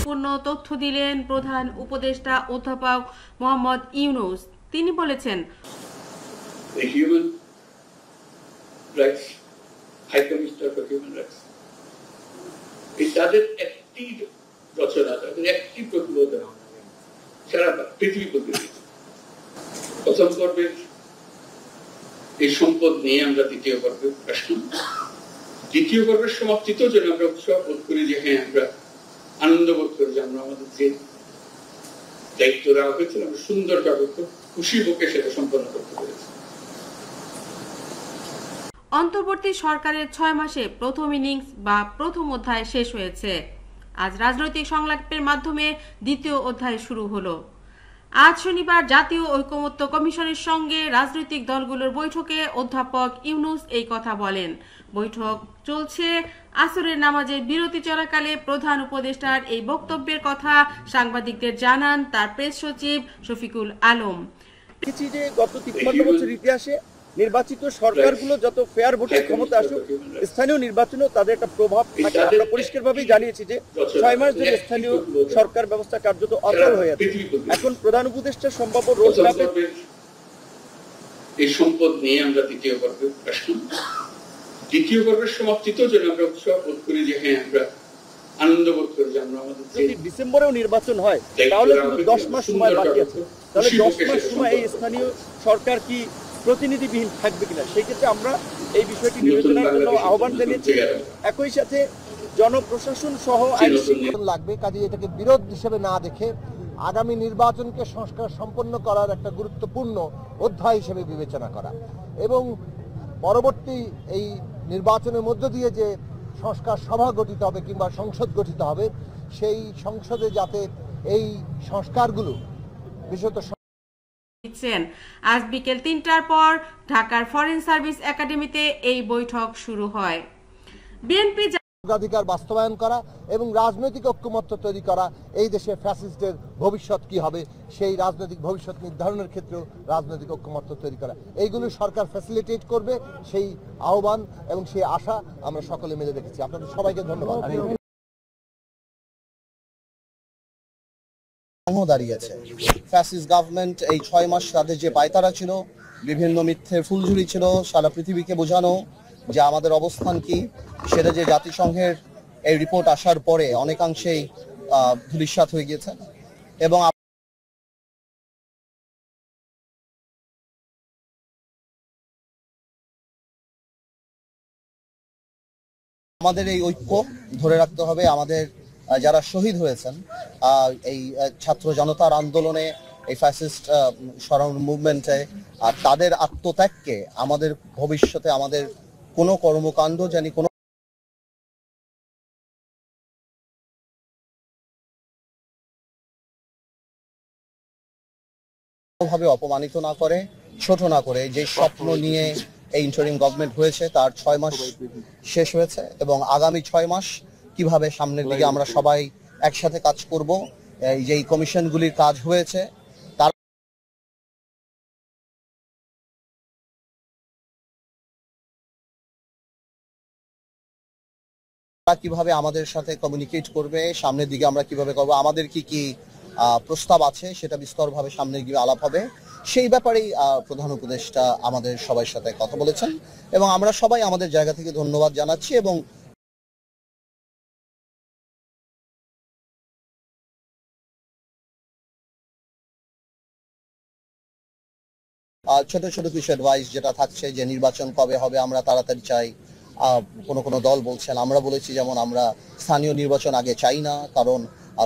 গুরুত্বপূর্ণ তথ্য দিলেন প্রধান উপদেষ্টা অধ্যাপক মোহাম্মদ ইউনূস। তিনি বলেছেন, human rights high commissioner for human rights তাদের একটি রচনা, তাদের একটি প্রতিবেদন সারা পৃথিবী পর্যন্ত। প্রথম পর্বের এই সম্পদ নিয়ে আমরা দ্বিতীয় পর্বে আসলাম। দ্বিতীয় পর্বের সমাপ্তিতেও যেন আমরা উৎসাহ বোধ করি যে হ্যাঁ, আমরা আনন্দ বোধ করি যে আমরা আমাদের যে দায়িত্ব দেওয়া হয়েছিল আমরা সুন্দরভাবে খুশি বুকে সেটা সম্পন্ন করতে পেরেছি। অন্তর্বর্তী সরকারের 6 মাসে প্রথম ইনিংস বা প্রথম অধ্যায় শেষ হয়েছে। আজ রাজনৈতিক সংলাপের মাধ্যমে দ্বিতীয় অধ্যায় শুরু হলো। আজ শনিবার জাতীয় ঐকমত্য কমিশনের সঙ্গে রাজনৈতিক দলগুলোর বৈঠকে অধ্যাপক ইউনূস এই কথা বলেন। বৈঠক চলছে। আসরের নামাজের বিরতি চলাকালে প্রধান উপদেষ্টার এই বক্তব্যের কথা সাংবাদিকদের জানান তার প্রেস সচিব শফিকুল আলম। গত 53 বছর ইতিহাসে নির্বাচিত সরকারগুলো যত ফেয়ার ভোটের ক্ষমতা আসুক, স্থানীয় নির্বাচনেও তাদের একটা প্রভাব থাকে। আমরা পরিষ্কারভাবেই জানিয়েছি যে 6 মাস ধরে স্থানীয় সরকার ব্যবস্থা কার্যত অচল হয়ে আছে। এখন প্রধান উপদেষ্টার সম্ভাব্য রোড ম্যাপে এই সম্পদ নিয়ে আমরা দ্বিতীয় পর্বে আসলাম। দ্বিতীয় পর্বের সমাপ্তিতেও যেন আমরা উৎসাহ বোধ করি যে হ্যাঁ, আমরা আনন্দ বোধ করি যে আমরা আমাদের যদি ডিসেম্বরেও নির্বাচন হয় তাহলে কিন্তু 10 মাস সময় বাকি আছে। তাহলে 10 মাস সময় এই স্থানীয় সরকার কি প্রতিনিধিবিহীন থাকবে কিনা, সেই ক্ষেত্রে আমরা এই বিষয়টি বিবেচনার জন্য আহ্বান জানিয়েছি। একই সাথে জনপ্রশাসন সহ আইন শৃঙ্খলা লাগবে, কাজে এটাকে বিরোধ হিসেবে না দেখে আগামী নির্বাচনকে সংস্কার সম্পন্ন করার একটা গুরুত্বপূর্ণ অধ্যায় হিসেবে বিবেচনা করা এবং পরবর্তী এই নির্বাচনের মধ্য দিয়ে যে সংস্কার সভা গঠিত হবে কিংবা সংসদ গঠিত হবে, সেই সংসদে যাতে এই সংস্কারগুলো বিশেষত আজ বিকেল 3টার পর ঢাকার ফরেন সার্ভিস একাডেমিতে এই বৈঠক শুরু হয়। বিএনপি অগ্রাধিকার বাস্তবায়ন করা এবং রাজনৈতিক ঐক্যমত্য তৈরি করা, এই দেশে ফ্যাসিস্টদের ভবিষ্যৎ কি হবে সেই রাজনৈতিক ভবিষ্যৎ নির্ধারণের ক্ষেত্রেও রাজনৈতিক ঐক্যমত্য তৈরি করা, এইগুলো সরকার ফ্যাসিলিটেট করবে। সেই আহ্বান এবং সেই আশা আমরা সকলে মিলে রেখেছি। আপনাদের সবাইকে ধন্যবাদ। দাঁড়িয়েছে ফ্যাসিস্ট গভর্নমেন্ট এই 6 মাস তাদের যে পায়তারা ছিল, বিভিন্ন মিথ্যের ফুলঝুরি ছিল সারা পৃথিবীকে বোঝানো যে আমাদের অবস্থান কি, সেটা যে জাতিসংঘের এই রিপোর্ট আসার পরে অনেকাংশেই ধূলিসাৎ হয়ে গিয়েছে। এবং আমাদের এই ঐক্য ধরে রাখতে হবে। আমাদের যারা শহীদ হয়েছেন এই ছাত্র জনতার আন্দোলনে, এই ফ্যাসিস্ট সরাউন্ড মুভমেন্টে, আর তাদের আত্মত্যাগকে আমাদের ভবিষ্যতে আমাদের কোনো কর্মকাণ্ড জানি কোনো ভাবে অপমানিত না করে, ছোট না করে, যে স্বপ্ন নিয়ে এই ইন্টারিম গভর্নমেন্ট হয়েছে তার 6 মাস শেষ হয়েছে এবং আগামী 6 মাস কিভাবে সামনের দিকে আমরা সবাই একসাথে কাজ করব, এই যে কমিশনগুলির কাজ হয়েছে তার কিভাবে আমাদের সাথে কমিউনিকেট করবে, সামনের দিকে আমরা কিভাবে করবো, আমাদের কি কি প্রস্তাব আছে সেটা বিস্তরভাবে সামনে গিয়ে আলাপ হবে। সেই ব্যাপারেই প্রধান উপদেষ্টা আমাদের সবার সাথে কথা বলেছেন এবং আমরা সবাই আমাদের জায়গা থেকে ধন্যবাদ জানাচ্ছি। এবং ছোট ছোট কিছু অ্যাডভাইস যেটা থাকছে যে নির্বাচন কবে হবে আমরা তাড়াতাড়ি চাই। কোনো দল বলছেন, আমরা বলেছি যেমন আমরা স্থানীয় নির্বাচন আগে চাই না, কারণ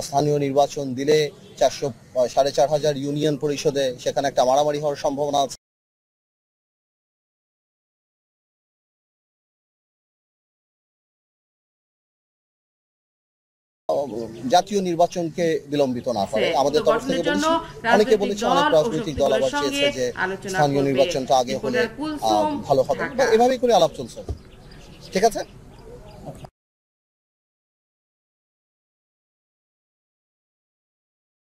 স্থানীয় নির্বাচন দিলে 4,500 ইউনিয়ন পরিষদে সেখানে একটা মারামারি হওয়ার সম্ভাবনা আছে। জাতীয় নির্বাচনকে বিলম্বিত না করে আমাদের তরফ থেকে বলছি। অনেকে বলেছে, অনেক রাজনৈতিক দল আবার চেয়েছে যে স্থানীয় নির্বাচনটা আগে হলে ভালো হবে। এভাবেই করে আলাপ চলছে। ঠিক আছে।